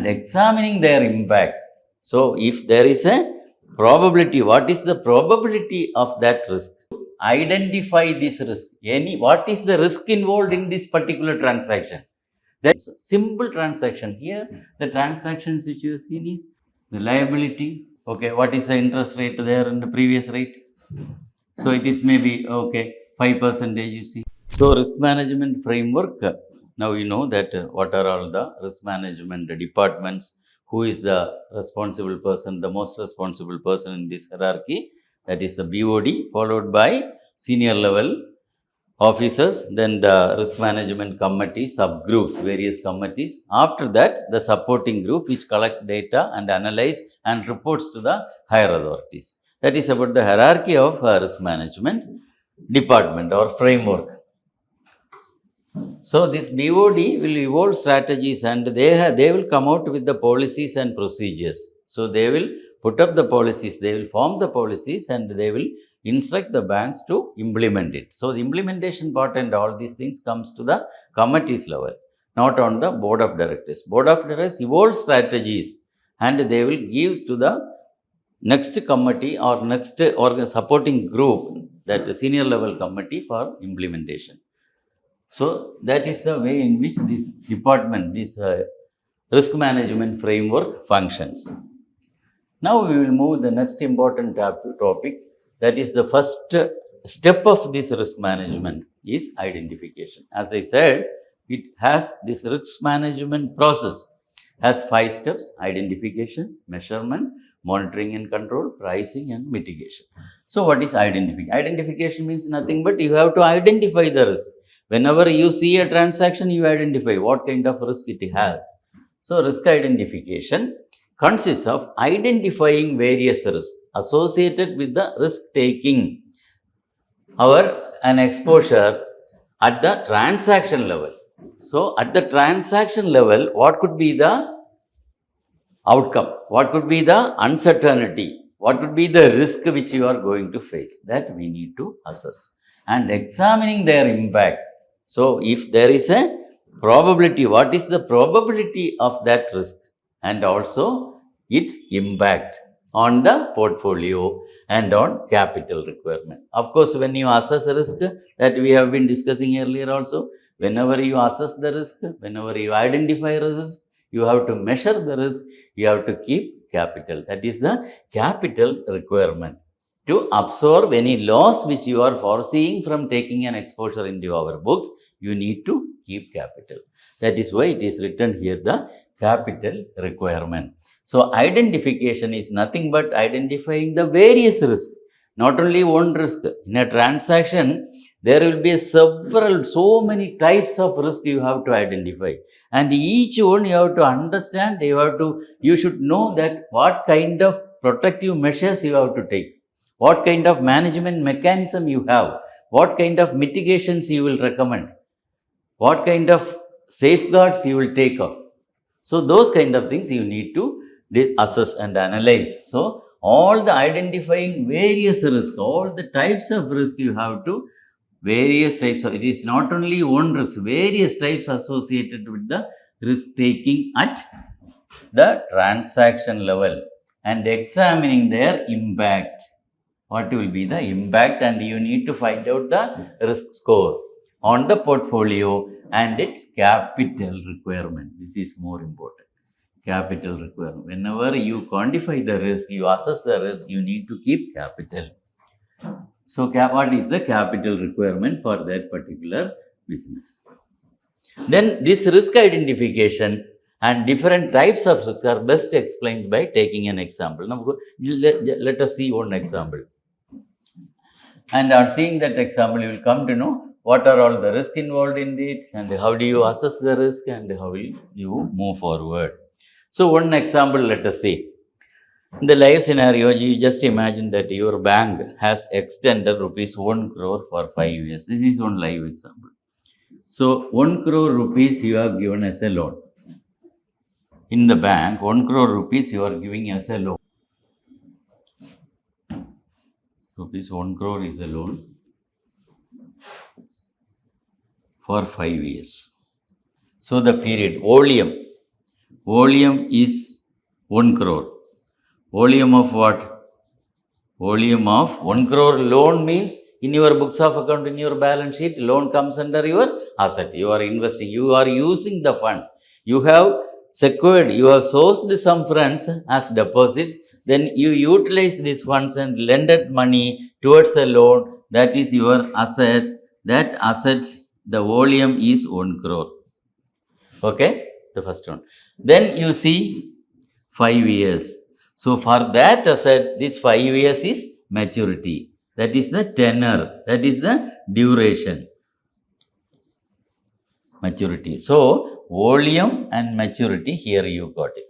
and examining their impact. So, if there is a probability, what is the probability of that risk? Identify this risk. What is the risk involved in this particular transaction? That's a simple transaction. Here, the transactions which you have seen is the liability. Okay, what is the interest rate there in the previous rate? So it is maybe 5% you see. So risk management framework. Now you know that what are all the risk management departments, who is the responsible person, the most responsible person in this hierarchy. That is the BOD, followed by senior level officers, then the risk management committee, subgroups, various committees. After that, the supporting group which collects data and analyze and reports to the higher authorities. That is about the hierarchy of risk management department or framework. So this BOD will evolve strategies and they will come out with the policies and procedures. So they will put up the policies, they will form the policies and they will instruct the banks to implement it. So the implementation part and all these things comes to the committees level, not on the board of directors. Board of directors evolve strategies and they will give to the next committee or next supporting group, that senior level committee for implementation. So that is the way in which this department, this risk management framework functions. Now we will move the next important topic. That is the first step of this risk management is identification. As I said, it has this risk management process has 5 steps: identification, measurement, monitoring and control, pricing and mitigation. So what is identification? Identification means nothing but you have to identify the risk. Whenever you see a transaction, you identify what kind of risk it has. So risk identification consists of identifying various risks associated with the risk taking an exposure at the transaction level. So at the transaction level, what could be the outcome? What could be the uncertainty? What would be the risk which you are going to face? That we need to assess and examining their impact. So if there is a probability, what is the probability of that risk and also its impact on the portfolio and on capital requirement. Of course, when you assess a risk that we have been discussing earlier also, whenever you assess the risk, whenever you identify a risk, you have to measure the risk, you have to keep capital. That is the capital requirement. To absorb any loss which you are foreseeing from taking an exposure into our books, you need to keep capital. That is why it is written here, the capital requirement. So identification is nothing but identifying the various risks, not only one risk. In a transaction, there will be so many types of risk you have to identify. And each one you have to understand, you should know that what kind of protective measures you have to take, what kind of management mechanism you have, what kind of mitigations you will recommend, what kind of safeguards you will take up. So those kind of things you need to assess and analyze. So all the identifying various risks, all the types of risk you have to, various types of, it is not only one risk, various types associated with the risk taking at the transaction level and examining their impact. What will be the impact, and you need to find out the risk score on the portfolio and its capital requirement. This is more important. Capital requirement. Whenever you quantify the risk, you assess the risk, you need to keep capital. So what is the capital requirement for that particular business? Then this risk identification and different types of risk are best explained by taking an example. Now let us see one example. And on seeing that example, you will come to know what are all the risks involved in it and how do you assess the risk and how will you move forward. So one example, let us see. In the live scenario, you just imagine that your bank has extended rupees 1 crore for 5 years. This is one live example. So 1 crore rupees you have given as a loan. In the bank, 1 crore rupees you are giving as a loan. Rupees 1 crore is the loan for 5 years. So the period, volume is 1 crore. Volume of what? Volume of 1 crore loan means in your books of account, in your balance sheet, loan comes under your asset. You are investing, you are using the fund. You have secured, you have sourced some funds as deposits, then you utilize these funds and lended money towards a loan. That is your asset. That asset, the volume is 1 crore. Okay, the first one. Then you see 5 years. So for that asset, this 5 years is maturity. That is the tenor. That is the duration. Maturity. So volume and maturity, here you got it.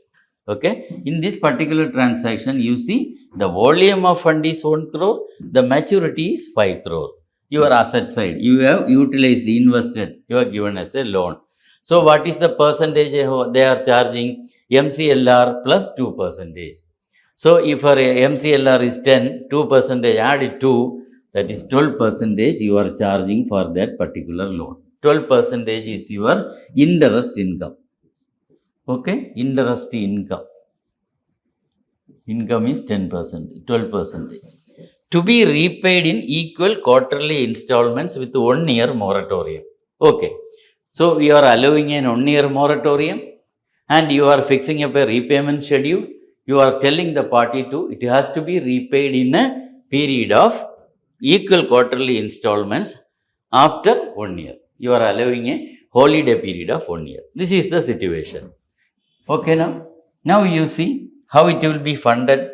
Okay. In this particular transaction, you see the volume of fund is 1 crore. The maturity is 5 crore. Your asset side, you have utilized, invested, you are given as a loan. So what is the percentage they are charging? MCLR plus 2%. So if our MCLR is 10, 2% add 2, that is 12% you are charging for that particular loan. 12% is your interest income. Okay, interest income. Income is 10%, 12%. To be repaid in equal quarterly installments with 1 year moratorium. Okay. So, we are allowing an 1 year moratorium and you are fixing up a repayment schedule. You are telling the party to, it has to be repaid in a period of equal quarterly installments after 1 year. You are allowing a holiday period of 1 year. This is the situation. Okay, now you see how it will be funded.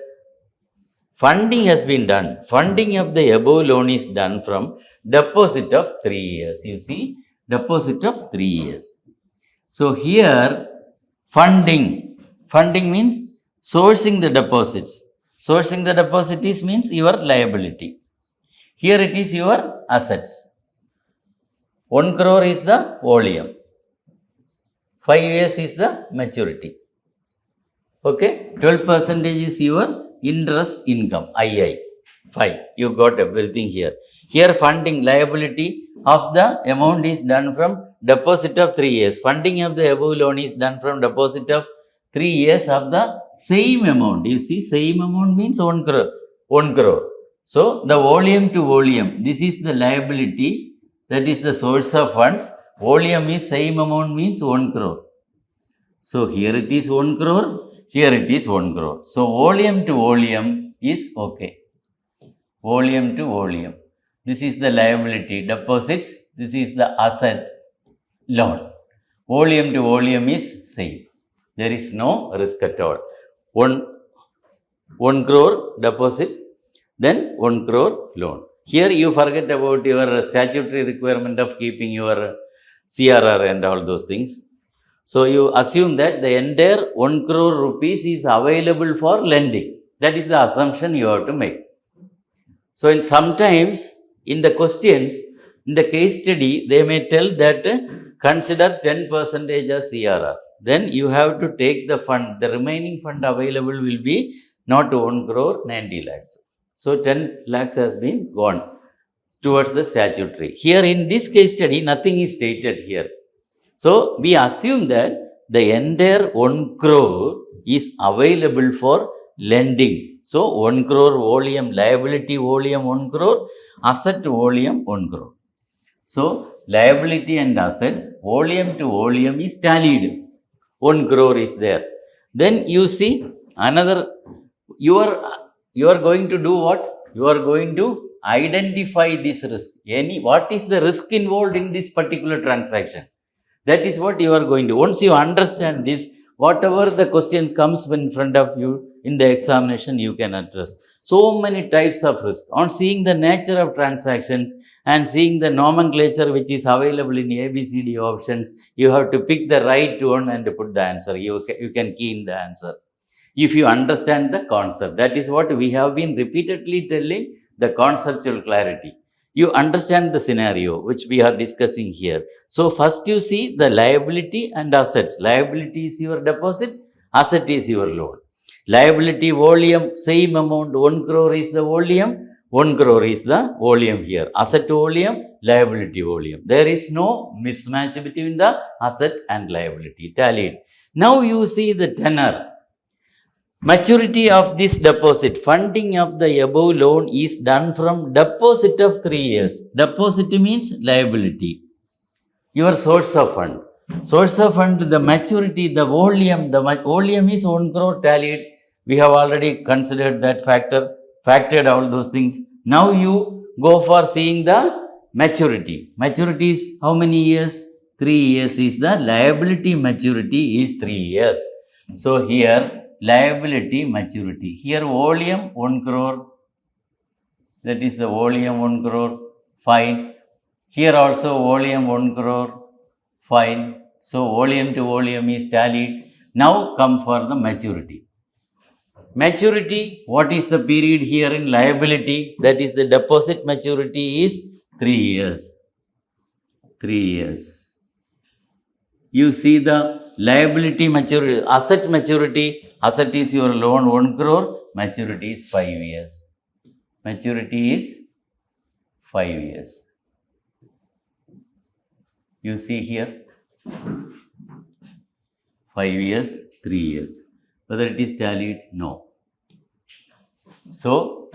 Funding has been done. Funding of the above loan is done from deposit of 3 years. You see, deposit of 3 years. So here funding means sourcing the deposits. Sourcing the deposit means your liability. Here it is your assets. 1 crore is the volume. 5 years is the maturity. Okay, 12% is your interest income, II. 5. You got everything here. Here funding liability of the amount is done from deposit of 3 years. Funding of the above loan is done from deposit of 3 years of the same amount. You see, same amount means 1 crore. 1 crore. So, the volume to volume, this is the liability, that is the source of funds. Volume is same amount means 1 crore. So, here it is 1 crore, here it is 1 crore. So, volume to volume is okay. Volume to volume. This is the liability, deposits. This is the asset, loan. Volume to volume is same. There is no risk at all. 1 crore deposit, then 1 crore loan. Here you forget about your statutory requirement of keeping your CRR and all those things. So you assume that the entire 1 crore rupees is available for lending. That is the assumption you have to make. So sometimes in the questions, in the case study, they may tell that consider 10% as CRR. Then you have to take the fund, the remaining fund available will be not 1 crore, 90 lakhs. So 10 lakhs has been gone towards the statutory. Here in this case study, nothing is stated here. So we assume that the entire 1 crore is available for lending. So 1 crore volume, liability volume 1 crore, asset volume 1 crore. So liability and assets, volume to volume is tallied. 1 crore is there. Then you see another, you are going to do what? You are going to identify this risk. What is the risk involved in this particular transaction? That is what you are going to. Once you understand this, whatever the question comes in front of you in the examination, you can address. So many types of risk. On seeing the nature of transactions and seeing the nomenclature which is available in ABCD options, you have to pick the right one and put the answer. You can key in the answer. If you understand the concept, that is what we have been repeatedly telling, the conceptual clarity. You understand the scenario which we are discussing here. So first you see the liability and assets. Liability is your deposit, asset is your loan. Liability volume, same amount, 1 crore is the volume, 1 crore is the volume here. Asset volume, liability volume. There is no mismatch between the asset and liability, tallied. Now you see the tenor. Maturity of this deposit, funding of the above loan is done from deposit of 3 years. Deposit means liability. Your source of fund. Source of fund, the maturity, the volume is 1 crore tallied. We have already considered that factored all those things. Now you go for seeing the maturity. Maturity is how many years? 3 years is the liability maturity is 3 years. So here liability maturity. Here volume 1 crore. That is the volume 1 crore. Fine. Here also volume 1 crore. Fine. So volume to volume is tallied. Now come for the maturity. Maturity, what is the period here in liability? That is the deposit maturity is 3 years. 3 years. You see the liability maturity, asset maturity. Asset is your loan 1 crore. Maturity is 5 years. Maturity is 5 years. You see here 5 years, 3 years. Whether it is tallied? No. So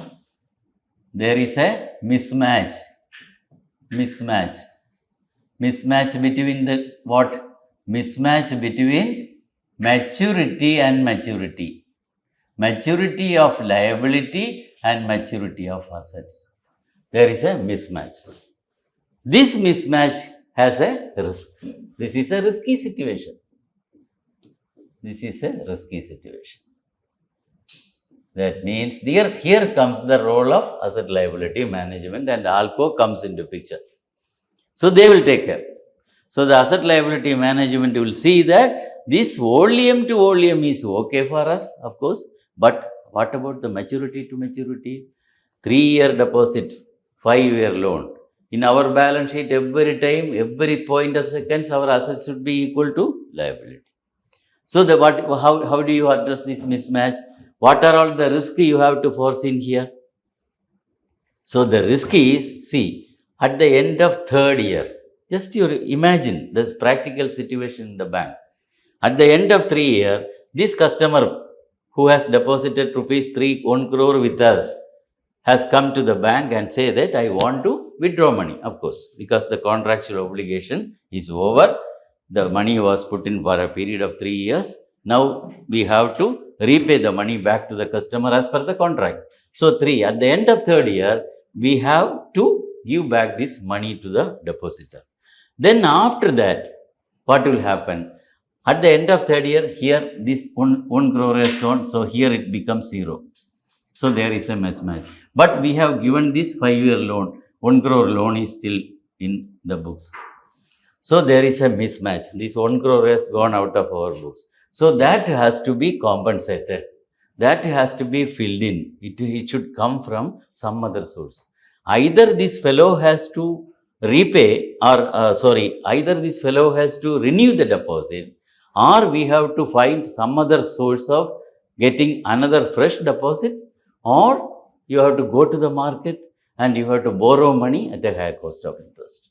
there is a mismatch. Mismatch between the what? Mismatch between maturity and maturity. Maturity of liability and maturity of assets. There is a mismatch. This mismatch has a risk. This is a risky situation. This is a risky situation. That means here comes the role of asset liability management, and ALCO comes into picture. So they will take care. So the asset liability management will see that this volume to volume is okay for us, of course, but what about the maturity to maturity? 3-year deposit, 5-year loan. In our balance sheet, every time, every point of seconds, our assets should be equal to liability. So how do you address this mismatch? What are all the risks you have to foresee here? So the risk is, see, at the end of 3rd year, just you imagine this practical situation in the bank. At the end of 3 year, this customer who has deposited rupees 1 crore with us has come to the bank and say that I want to withdraw money, of course, because the contractual obligation is over. The money was put in for a period of 3 years. Now we have to repay the money back to the customer as per the contract. So at the end of 3rd year, we have to give back this money to the depositor. Then after that, what will happen? At the end of 3rd year, here this 1 crore has gone, so here it becomes 0. So there is a mismatch. But we have given this 5-year loan, 1 crore loan is still in the books. So there is a mismatch. This 1 crore has gone out of our books. So that has to be compensated. That has to be filled in. It should come from some other source. Either this fellow has to repay either this fellow has to renew the deposit, or we have to find some other source of getting another fresh deposit, or you have to go to the market and you have to borrow money at a higher cost of interest.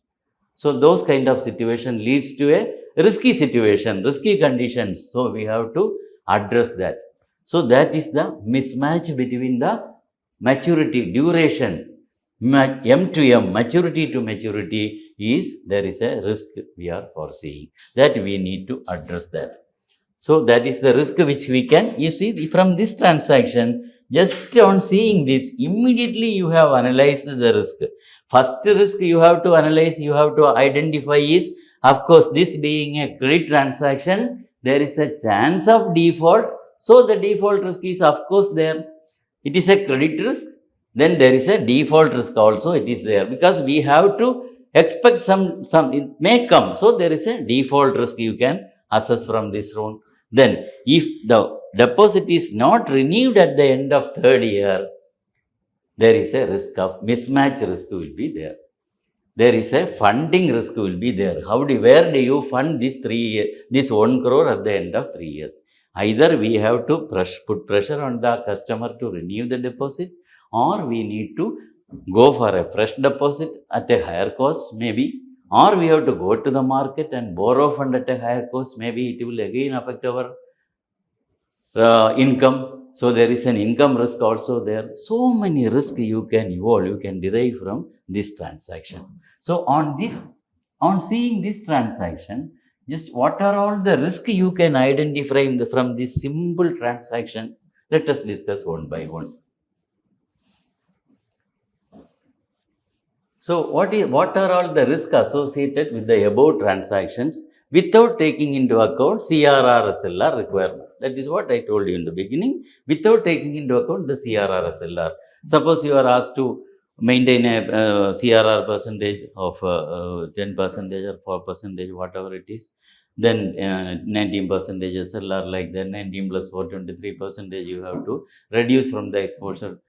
So those kind of situation leads to a risky situation, risky conditions. So we have to address that. So that is the mismatch between the maturity, duration, M to M, maturity to maturity there is a risk we are foreseeing that we need to address that. So that is the risk which we can, you see from this transaction, just on seeing this, immediately you have analyzed the risk. First risk you have to analyze, you have to identify is, of course, this being a credit transaction, there is a chance of default. So the default risk is of course there. It is a credit risk. Then there is a default risk also, it is there, because we have to expect some it may come. So there is a default risk you can assess from this loan. Then if the deposit is not renewed at the end of 3rd year, there is a risk of mismatch risk will be there. There is a funding risk will be there. Where do you fund this 1 crore at the end of 3 years? Either we have to put pressure on the customer to renew the deposit, or we need to go for a fresh deposit at a higher cost maybe, or we have to go to the market and borrow fund at a higher cost. Maybe it will again affect our income. So there is an income risk also there. So many risks you can evolve, you can derive from this transaction. So on seeing this transaction, just what are all the risks you can identify from this simple transaction? Let us discuss one by one. So what are all the risks associated with the above transactions without taking into account CRR/SLR requirement? That is what I told you in the beginning, without taking into account the CRR/SLR. Suppose you are asked to maintain a CRR percentage of 10% or 4%, whatever it is, then 19% SLR, like that 19 plus 4, 23% you have to reduce from the exposure,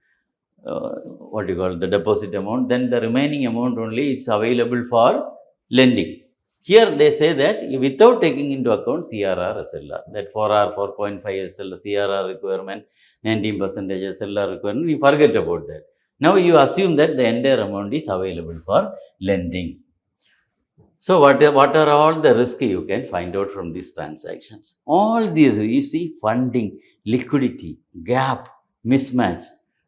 what you call the deposit amount, then the remaining amount only is available for lending. Here they say that without taking into account CRR/SLR, that 4R, 4.5 SLR, CRR requirement, 19% SLR requirement, we forget about that. Now you assume that the entire amount is available for lending. So what are all the risks you can find out from these transactions? All these, you see, funding, liquidity, gap, mismatch,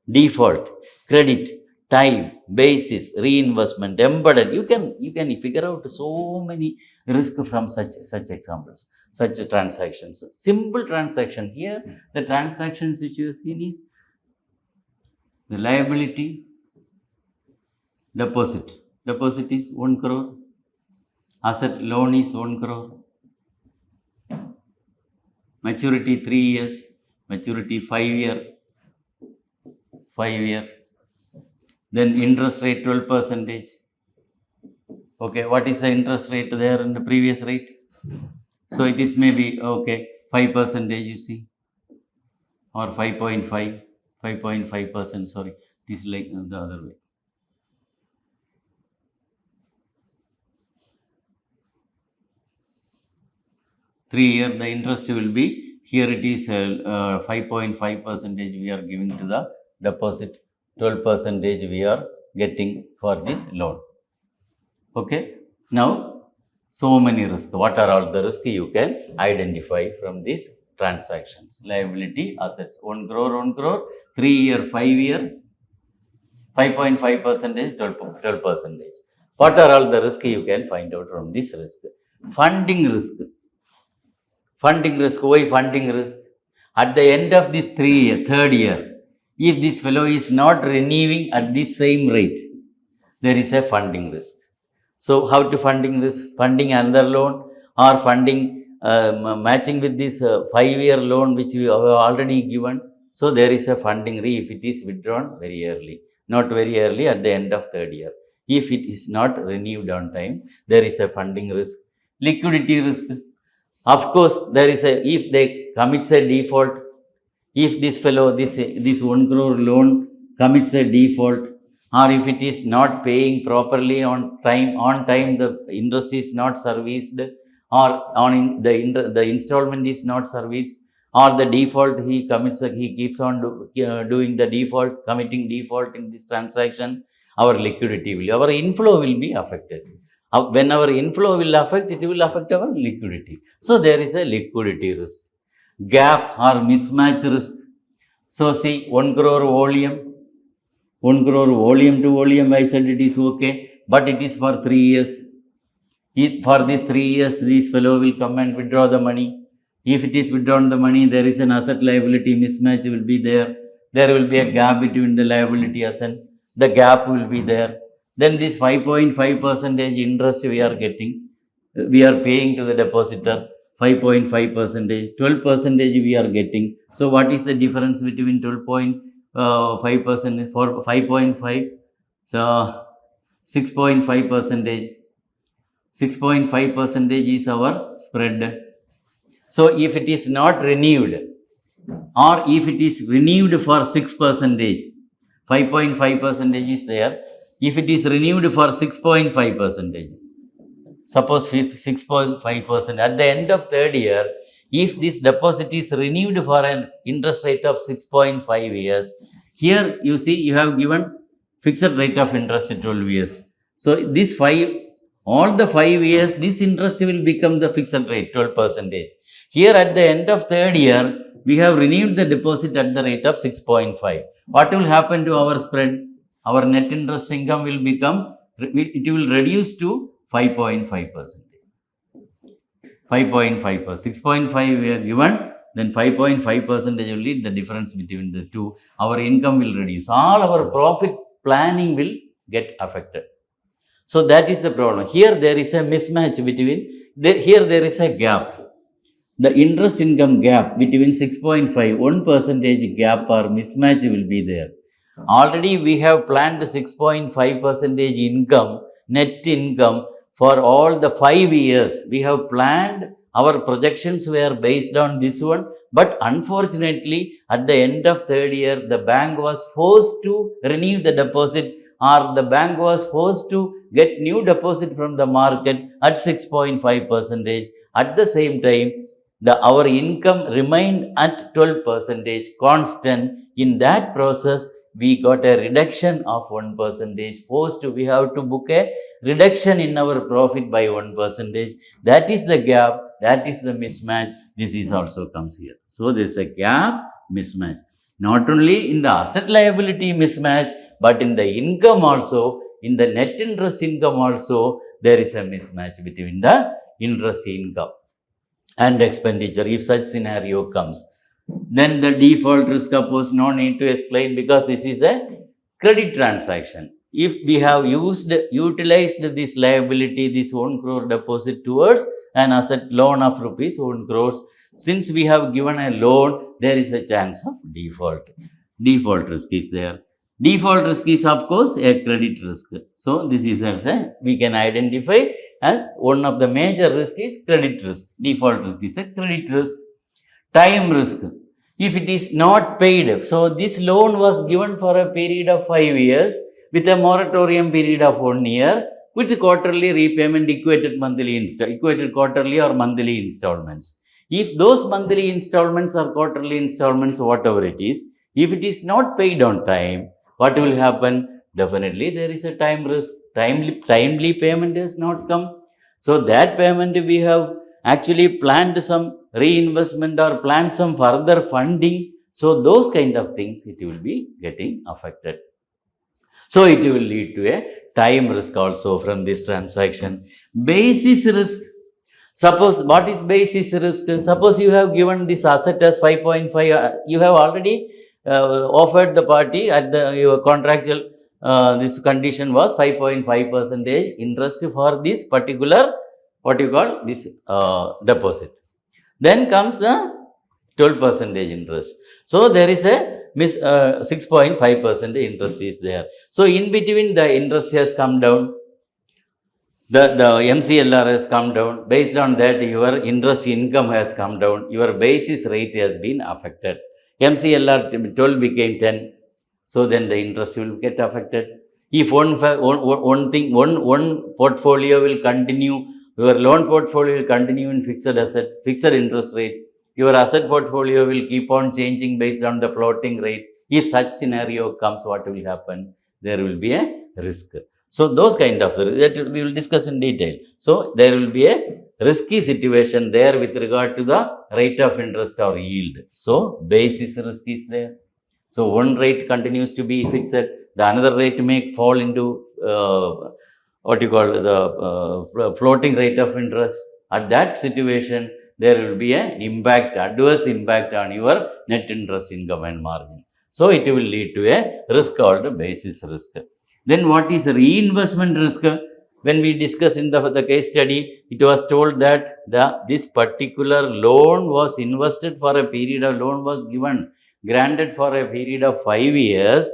default, credit, time, basis, reinvestment, embedded. You can figure out so many risks from such examples, such transactions. Simple transaction here, the transactions which you have seen is the liability, deposit. Deposit is 1 crore. Asset loan is 1 crore. Maturity 3 years. Maturity 5 year. 5 year. Then interest rate 12%. Okay, what is the interest rate there in the previous rate? So it is maybe, okay, 5%, you see, or 5.5, 5.5%, sorry, it is like the other way. Three-year, the interest will be, here it is 5.5% we are giving to the deposit, 12% we are getting for this loan. Okay, now so many risks. What are all the risks you can identify from these transactions? Liability, assets, 1 crore, 1 crore, 3 year, 5 year, 5.5%, 12%. What are all the risks you can find out from this risk? Funding risk. Funding risk. Why funding risk? At the end of this third year, if this fellow is not renewing at this same rate, there is a funding risk. So how to funding risk? Funding another loan, or funding matching with this 5-year loan which we have already given. So there is a funding risk if it is withdrawn very early, not very early, at the end of third year. If it is not renewed on time, there is a funding risk. Liquidity risk. Of course, there is a, if they commits a default, if this fellow, this 1 crore loan commits a default, or if it is not paying properly on time the interest is not serviced, or the installment is not serviced, or the default he commits, he keeps on doing the default, committing default in this transaction, our liquidity will, our inflow will be affected. When our inflow will affect, it will affect our liquidity. So there is a liquidity risk. Gap or mismatch risk. So see, 1 crore volume, 1 crore volume to volume, I said it is okay, but it is for 3 years. For these 3 years, this fellow will come and withdraw the money. If it is withdrawn the money, there is an asset liability mismatch will be there. There will be a gap between the liability asset. The gap will be there. Then this 5.5% interest we are getting, we are paying to the depositor, 5.5%, 12% we are getting. So what is the difference between 12.5% for 5.5? So 6.5%. 6.5% is our spread. So if it is not renewed, or if it is renewed for 6%, 5.5% is there. If it is renewed for 6.5%, suppose 6.5%, at the end of third year, if this deposit is renewed for an interest rate of 6.5 years, here you see you have given fixed rate of interest at 12 years. So this all the 5 years, this interest will become the fixed rate, 12%. Here at the end of third year, we have renewed the deposit at the rate of 6.5. What will happen to our spread? Our net interest income will become, it will reduce to 5.5%. 5.5%. 6.5 we have given, then 5.5% only the difference between the two. Our income will reduce. All our profit planning will get affected. So that is the problem. Here there is a mismatch between, here there is a gap. The interest income gap between 6.5, 1% gap or mismatch will be there. Already we have planned 6.5% income, net income for all the 5 years. We have planned, our projections were based on this one, but unfortunately at the end of third year, the bank was forced to renew the deposit, or the bank was forced to get new deposit from the market at 6.5%. At the same time, our income remained at 12% constant. In that process, we got a reduction of 1%. Forced, we have to book a reduction in our profit by 1%. That is the gap, that is the mismatch. This is also comes here. So there is a gap mismatch. Not only in the asset liability mismatch, but in the income also, in the net interest income also, there is a mismatch between the interest income and expenditure. If such scenario comes, then the default risk, of course, no need to explain, because this is a credit transaction. If we have utilized this liability, this 1 crore deposit towards an asset loan of rupees 1 crores, since we have given a loan, there is a chance of default. Default risk is there. Default risk is, of course, a credit risk. So this is also, we can identify as one of the major risk is credit risk. Default risk is a credit risk. Time risk. If it is not paid, so this loan was given for a period of 5 years with a moratorium period of 1 year with quarterly repayment, equated quarterly or monthly installments. If those monthly installments or quarterly installments, whatever it is, if it is not paid on time, what will happen? Definitely there is a time risk. Timely payment has not come. So that payment, we have actually planned some reinvestment or planned some further funding. So those kind of things, it will be getting affected. So it will lead to a time risk also from this transaction. Basis risk. Suppose, what is basis risk? Suppose you have given this asset as 5.5, you have already offered the party at the your contractual, this condition was 5.5% interest for this particular, what you call this, deposit. Then comes the 12% interest. So there is a 6.5% interest is there. So in between, the interest has come down, the MCLR has come down. Based on that, your interest income has come down, your basis rate has been affected. MCLR 12 became 10, so then the interest will get affected. If one portfolio will continue, your loan portfolio will continue in fixed assets, fixed interest rate, your asset portfolio will keep on changing based on the floating rate. If such scenario comes, what will happen? There will be a risk. So those kind of, that we will discuss in detail. So there will be a risky situation there with regard to the rate of interest or yield. So basis risk is there. So one rate continues to be fixed, the another rate may fall into what you call the floating rate of interest. At that situation, there will be an impact, adverse impact on your net interest income and margin. So it will lead to a risk called basis risk. Then what is reinvestment risk? When we discussed in the case study, it was told that this particular loan was invested for a period of, loan was granted for a period of 5 years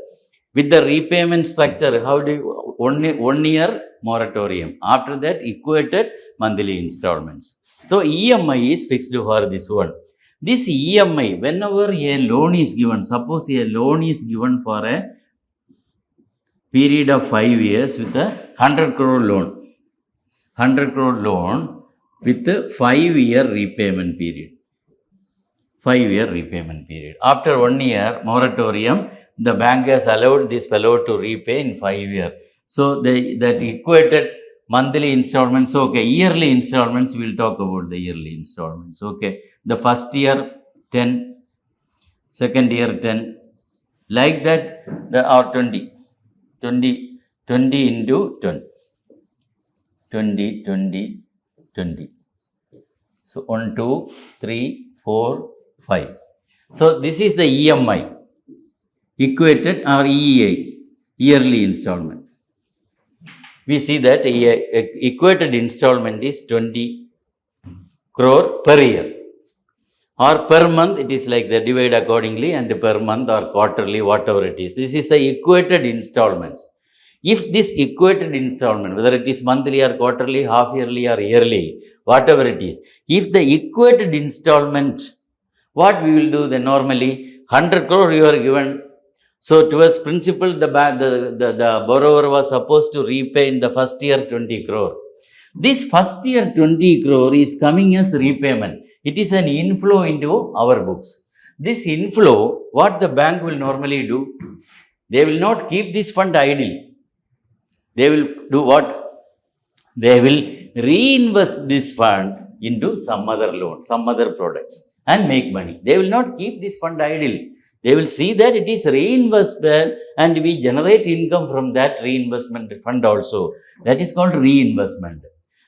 with the repayment structure. How do you, 1 year moratorium, after that equated monthly installments. So EMI is fixed for this one. This EMI, whenever a loan is given, suppose a loan is given for a period of 5 years with a 100 crore loan, 100 crore loan with a 5-year repayment period. 5-year repayment period. After 1 year moratorium, the bank has allowed this fellow to repay in 5 years. So that equated Monthly installments, okay. Yearly installments, we'll talk about the yearly installments, okay. The first year 10, second year 10, like that, or 20, 20 into 20, 20, 20, 20. So 1, 2, 3, 4, 5. So this is the EMI, equated or EEI, yearly installment. We see that equated installment is 20 crore per year, or per month it is like the divide accordingly, and per month or quarterly, whatever it is. This is the equated installments. If this equated installment, whether it is monthly or quarterly, half yearly or yearly, whatever it is, if the equated installment, what we will do then normally, 100 crore you are given. So towards principal, the borrower was supposed to repay in the first year 20 crore. This first year 20 crore is coming as repayment. It is an inflow into our books. This inflow, what the bank will normally do? They will not keep this fund idle. They will do what? They will reinvest this fund into some other loan, some other products, and make money. They will not keep this fund idle. They will see that it is reinvested, and we generate income from that reinvestment fund also. That is called reinvestment.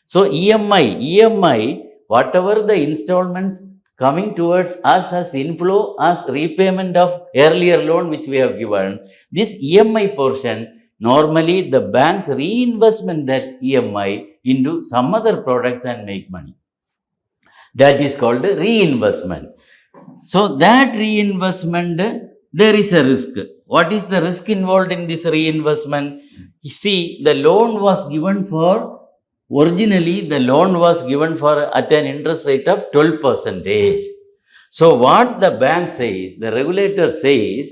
So EMI, whatever the installments coming towards us as inflow, as repayment of earlier loan which we have given, this EMI portion, normally the banks reinvestment that EMI into some other products and make money. That is called reinvestment. So that reinvestment, there is a risk. What is the risk involved in this reinvestment? You see, the loan was given for, originally the loan was given for at an interest rate of 12%. So what the bank says, the regulator says,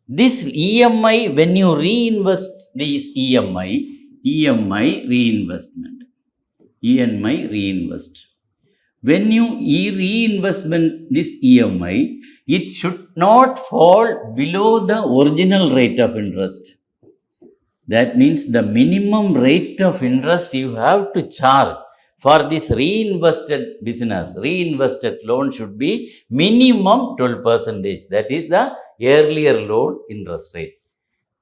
this EMI, when you reinvest this EMI reinvestment, when you reinvestment this EMI, it should not fall below the original rate of interest. That means the minimum rate of interest you have to charge for this reinvested business, reinvested loan should be minimum 12%. That is the earlier loan interest rate.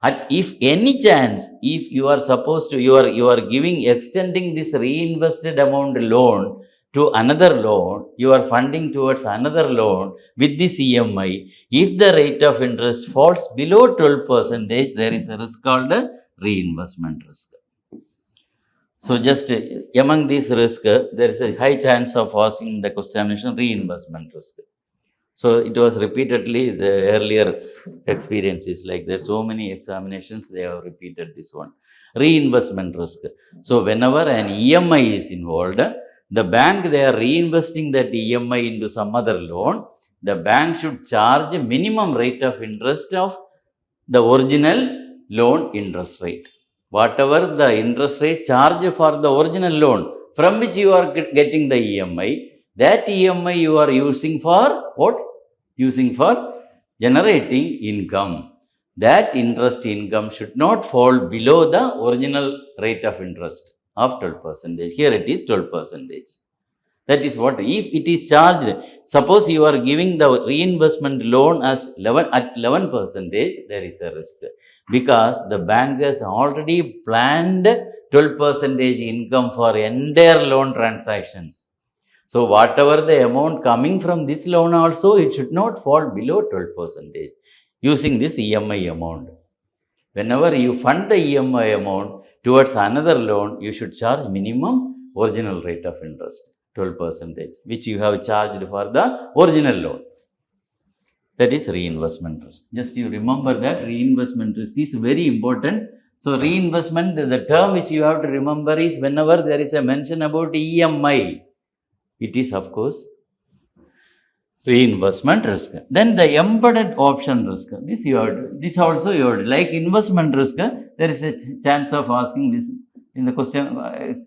If any chance, if you are supposed to, you are giving, extending this reinvested amount loan to another loan, you are funding towards another loan with this EMI, if the rate of interest falls below 12%, there is a risk called a reinvestment risk. So just among these risks, there is a high chance of asking the examination reinvestment risk. So it was repeatedly, the earlier experience is like that. So many examinations, they have repeated this one. Reinvestment risk. So whenever an EMI is involved, the bank, they are reinvesting that EMI into some other loan, the bank should charge a minimum rate of interest of the original loan interest rate. Whatever the interest rate charged for the original loan from which you are getting the EMI, that EMI you are using for what? Using for generating income. That interest income should not fall below the original rate of interest of 12%. Here it is 12%. That is what, if it is charged, suppose you are giving the reinvestment loan as 11%, there is a risk, because the bank has already planned 12% income for entire loan transactions. So whatever the amount coming from this loan also, it should not fall below 12% using this EMI amount. Whenever you fund the EMI amount towards another loan, you should charge minimum original rate of interest, 12%, which you have charged for the original loan. That is reinvestment risk. Just you remember that reinvestment risk is very important. So reinvestment, the term which you have to remember is, whenever there is a mention about EMI, it is of course reinvestment risk. Then the embedded option risk. This also you have to, like investment risk, there is a chance of asking this in the question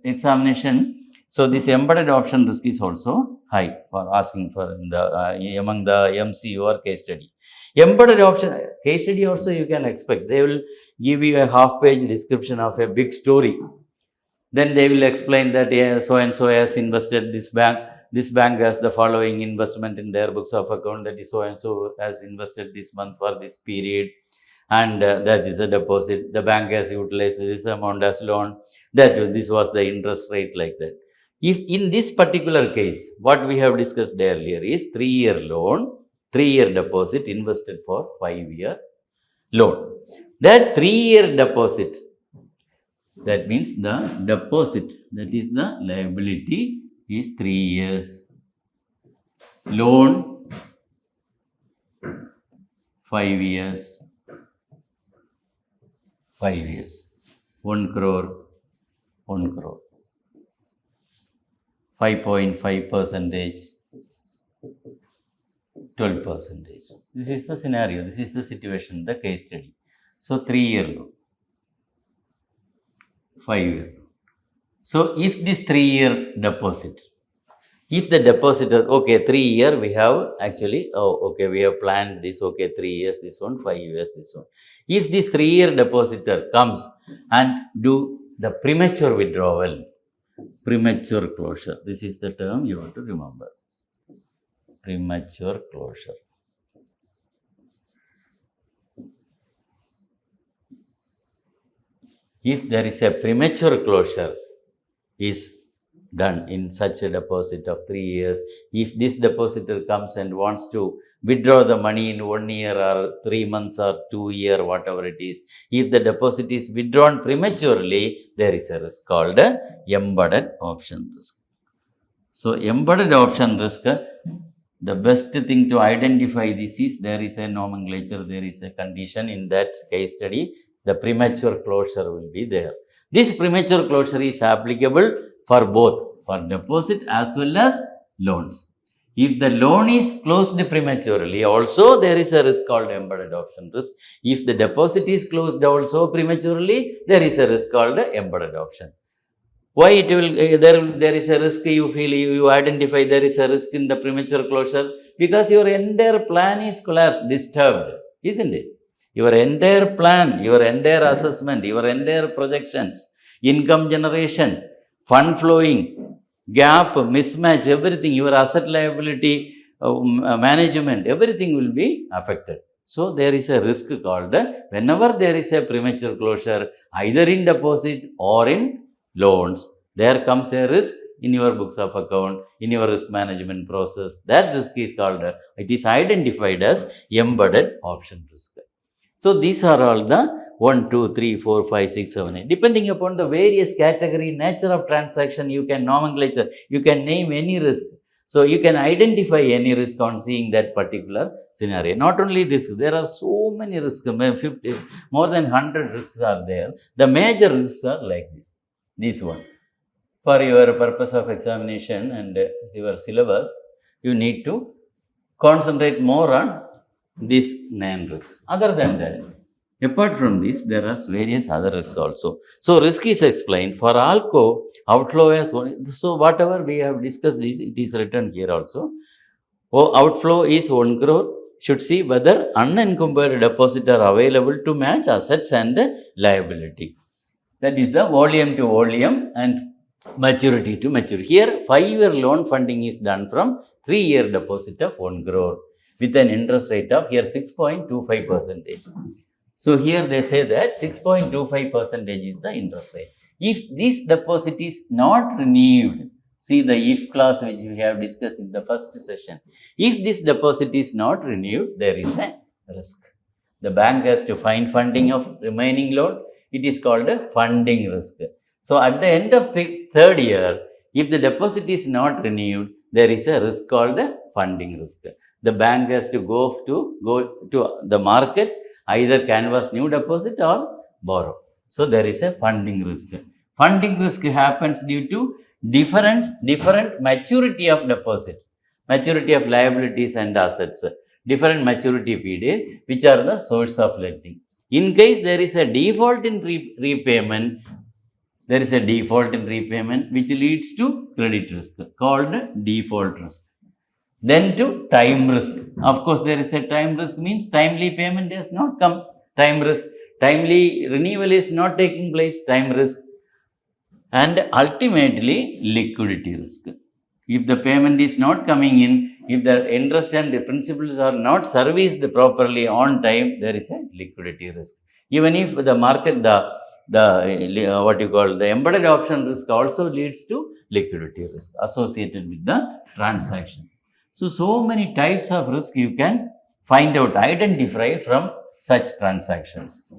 examination. So this embedded option risk is also high for asking for among the MCU or case study. Embedded option case study also you can expect. They will give you a half-page description of a big story. Then they will explain that so and so has invested this bank. This bank has the following investment in their books of account, that is so and so has invested this month for this period, and that is a deposit. The bank has utilized this amount as loan. That this was the interest rate, like that. If in this particular case, what we have discussed earlier is 3-year loan, 3-year deposit invested for 5-year loan. That 3-year deposit, that means the deposit, that is the liability, is 3 years. Loan 5 years. 5 years. 1 crore. 1 crore. 5.5 percentage. 12 percentage. This is the scenario. This is the situation, the case study. So 3-year loan. 5-year. So if this 3-year deposit, if the depositor, okay, 3-year we have actually, okay, we have planned this, okay, 3 years, this one, 5 years, this one. If this 3-year depositor comes and do the premature withdrawal, premature closure, this is the term you have to remember. Premature closure. If there is a premature closure is done in such a deposit of 3 years, if this depositor comes and wants to withdraw the money in 1 year or 3 months or 2 years, whatever it is, if the deposit is withdrawn prematurely, there is a risk called embedded option risk. So, embedded option risk, the best thing to identify this is there is a nomenclature, there is a condition in that case study, the premature closure will be there. This premature closure is applicable for both, for deposit as well as loans. If the loan is closed prematurely, also there is a risk called embedded option risk. If the deposit is closed also prematurely, there is a risk called embedded option. Why it will there is a risk, you feel, you identify there is a risk in the premature closure? Because your entire plan is collapsed, disturbed, isn't it? Your entire plan, your entire assessment, your entire projections, income generation, fund flowing, gap, mismatch, everything, your asset liability management, everything will be affected. So, there is a risk called, whenever there is a premature closure, either in deposit or in loans, there comes a risk in your books of account, in your risk management process. That risk is called, it is identified as embedded option risk. So, these are all the 1, 2, 3, 4, 5, 6, 7, 8. Depending upon the various category, nature of transaction, you can nomenclature, you can name any risk. So, you can identify any risk on seeing that particular scenario. Not only this, there are so many risks, 50, more than 100 risks are there. The major risks are like this one. For your purpose of examination and your syllabus, you need to concentrate more on these 9 risks. Other than that, apart from this, there are various other risks also. So, risk is explained for ALCO, outflow as one. So, whatever we have discussed is, it is written here also. Outflow is 1 crore. Should see whether unencumbered deposit are available to match assets and liability. That is the volume to volume and maturity to maturity. Here, 5-year loan funding is done from 3-year deposit of 1 crore with an interest rate of here 6.25%. So, here they say that 6.25% is the interest rate. If this deposit is not renewed, see the if clause which we have discussed in the first session. If this deposit is not renewed, there is a risk. The bank has to find funding of remaining loan. It is called a funding risk. So, at the end of the 3rd year, if the deposit is not renewed, there is a risk called a funding risk. The bank has to go to the market, either canvass new deposit or borrow. So, there is a funding risk. Funding risk happens due to different maturity of deposit, maturity of liabilities and assets, different maturity period, which are the source of lending. In case there is a default in repayment, there is a default in repayment which leads to credit risk called default risk. Then to time risk. Of course, there is a time risk, means timely payment has not come. Time risk. Timely renewal is not taking place. Time risk. and ultimately liquidity risk. If the payment is not coming in, if the interest and the principals are not serviced properly on time, there is a liquidity risk. Even if the market, the what you call the embedded option risk also leads to liquidity risk associated with the transaction. So many types of risk you can find out, identify from such transactions.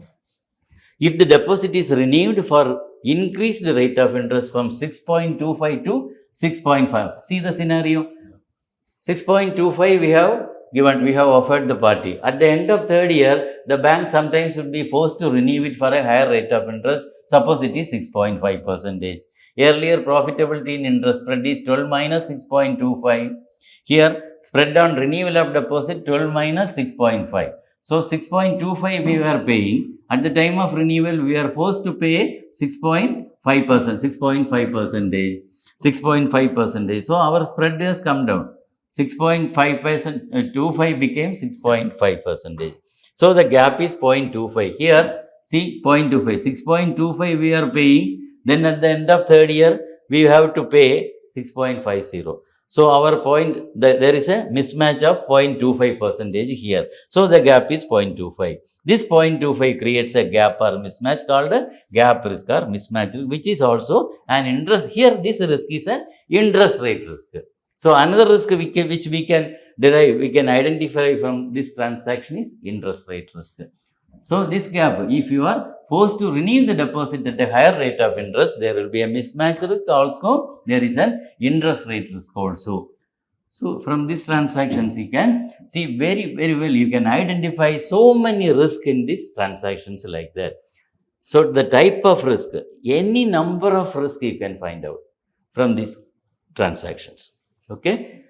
If the deposit is renewed for increased rate of interest from 6.25 to 6.5, see the scenario. 6.25 we have offered the party. At the end of third year, the bank sometimes would be forced to renew it for a higher rate of interest. Suppose it is 6.5%. Earlier profitability in interest spread is 12 minus 6.25. Here spread on renewal of deposit 12 minus 6.5. So 6.25 we were paying. At the time of renewal, we are forced to pay 6.5%, 6.5%, 6.5%. So our spread has come down. 6.5%, 25 became 6.5%. So the gap is 0.25. Here, see 0.25, 6.25 we are paying. Then at the end of third year, we have to pay 6.50. So our point, there is a mismatch of 0.25% here. So the gap is 0.25. This 0.25 creates a gap or mismatch called a gap risk or mismatch risk, which is also an interest. Here, this risk is an interest rate risk. So another risk which we can derive, we can identify from this transaction is interest rate risk. So this gap, if you are forced to renew the deposit at a higher rate of interest, there will be a mismatch risk also. There is an interest rate risk also. So from these transactions, you can see very, very well, you can identify so many risks in these transactions like that. So the type of risk, any number of risk you can find out from these transactions. Okay.